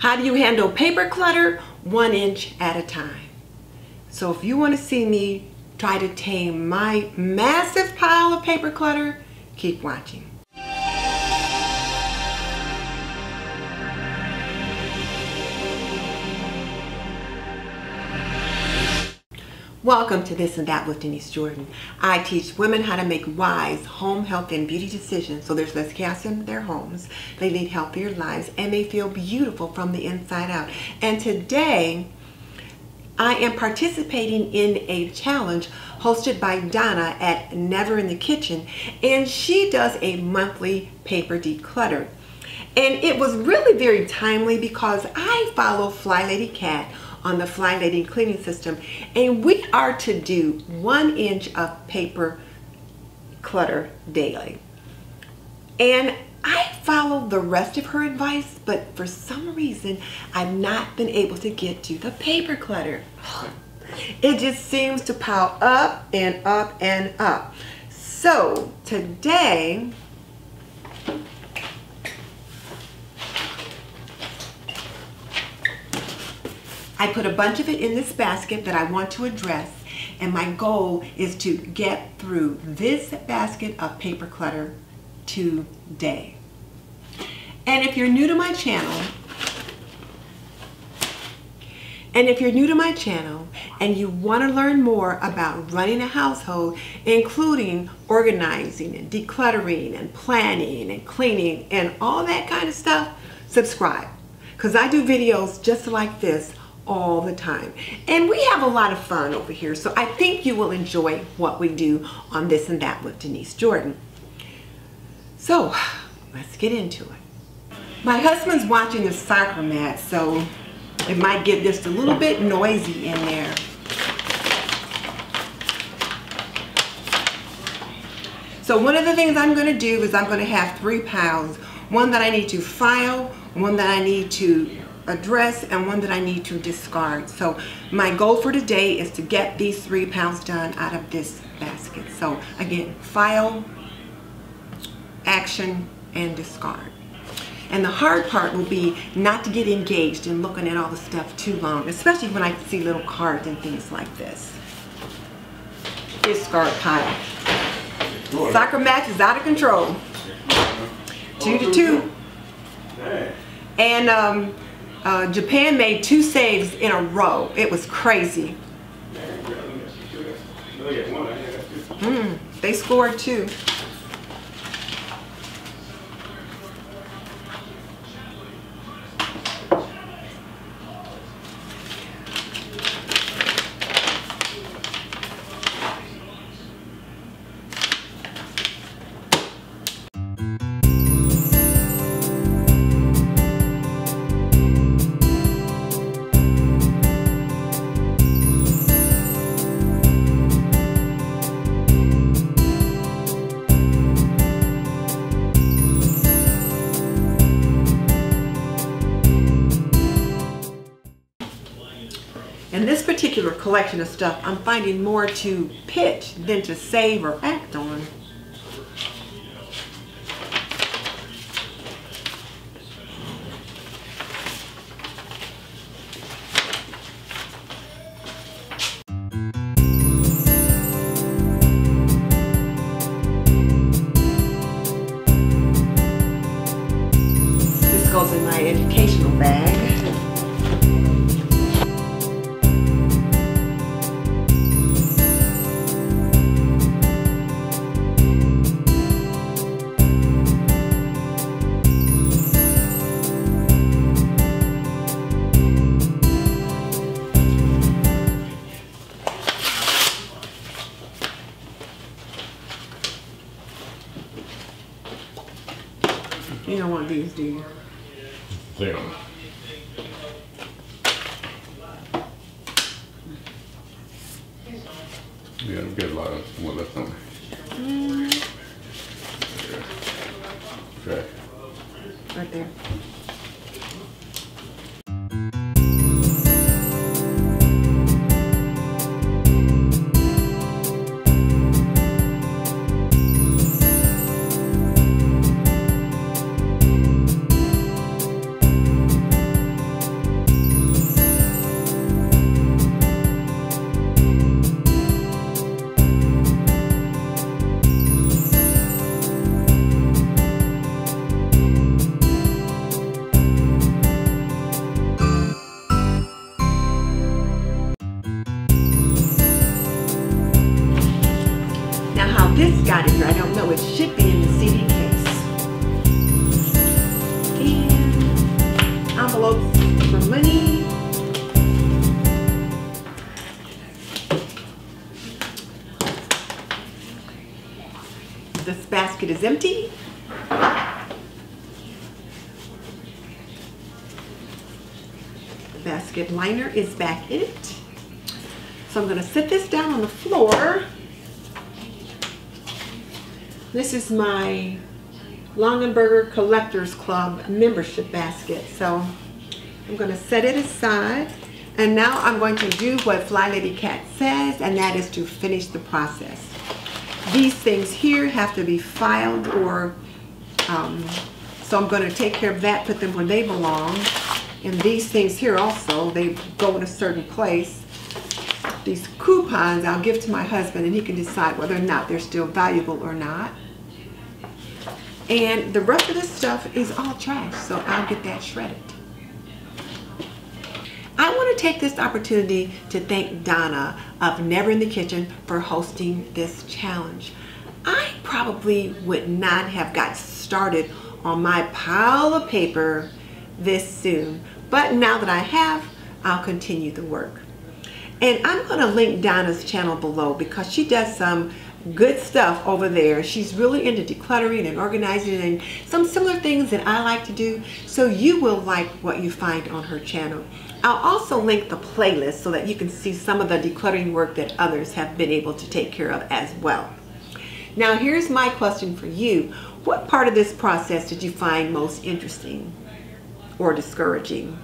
How do you handle paper clutter? 1 inch at a time. So if you want to see me try to tame my massive pile of paper clutter, keep watching. Welcome to This and That with Denise Jordan. I teach women how to make wise home, health, and beauty decisions so there's less chaos in their homes, they lead healthier lives, and they feel beautiful from the inside out. And today, I am participating in a challenge hosted by Donna at Never in the Kitchen, and she does a monthly paper declutter. And it was really very timely because I follow Flylady Cat on the Flylady cleaning system, and we are to do 1 inch of paper clutter daily. And I followed the rest of her advice, but for some reason I've not been able to get to the paper clutter. It just seems to pile up and up and up. So today I put a bunch of it in this basket that I want to address, and my goal is to get through this basket of paper clutter today. And if you're new to my channel, and you want to learn more about running a household, including organizing and decluttering and planning and cleaning and all that kind of stuff, subscribe, because I do videos just like this all the time, and we have a lot of fun over here, so I think you will enjoy what we do on This and That with Denise Jordan. So let's get into it. My husband's watching the soccer match, so it might get just a little bit noisy in there. So one of the things I'm going to do is I'm going to have 3 piles, one that I need to file, one that I need to address, and one that I need to discard. So my goal for today is to get these 3 piles done out of this basket. So again, file, action, and discard. And the hard part will be not to get engaged in looking at all the stuff too long, especially when I see little cards and things like this. Discard pile. Soccer match is out of control. 2-2. And Japan made 2 saves in a row. It was crazy. They scored 2. In this particular collection of stuff, I'm finding more to pitch than to save or act on. This goes in my educational bag. You don't want these, do you? There. Yeah, we get a lot of more left on. Okay. Right there. this got in here? I don't know. It should be in the CD case. And envelopes for money. This basket is empty. The basket liner is back in it. So I'm going to sit this down on the floor. This is my Longenberger Collectors Club membership basket. So I'm going to set it aside. And now I'm going to do what Flylady Cat says, and that is to finish the process. These things here have to be filed, or so I'm going to take care of that, put them where they belong. And these things here also, they go in a certain place. These coupons I'll give to my husband, and he can decide whether or not they're still valuable or not. And the rest of this stuff is all trash, so I'll get that shredded. I want to take this opportunity to thank Donna of Never in the Kitchen for hosting this challenge. I probably would not have got started on my pile of paper this soon, but now that I have, I'll continue the work. And I'm going to link Donna's channel below because she does some good stuff over there. She's really into decluttering and organizing and some similar things that I like to do, so you will like what you find on her channel. I'll also link the playlist so that you can see some of the decluttering work that others have been able to take care of as well. Now here's my question for you. What part of this process did you find most interesting or discouraging?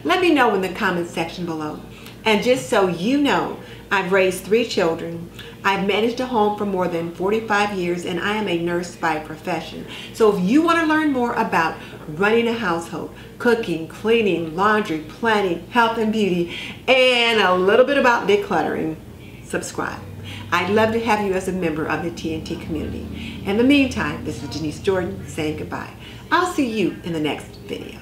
Let me know in the comment section below. And just so you know, I've raised 3 children. I've managed a home for more than 45 years, and I am a nurse by profession. So if you want to learn more about running a household, cooking, cleaning, laundry, planning, health and beauty, and a little bit about decluttering, subscribe. I'd love to have you as a member of the TNT community. In the meantime, this is Denise Jordan saying goodbye. I'll see you in the next video.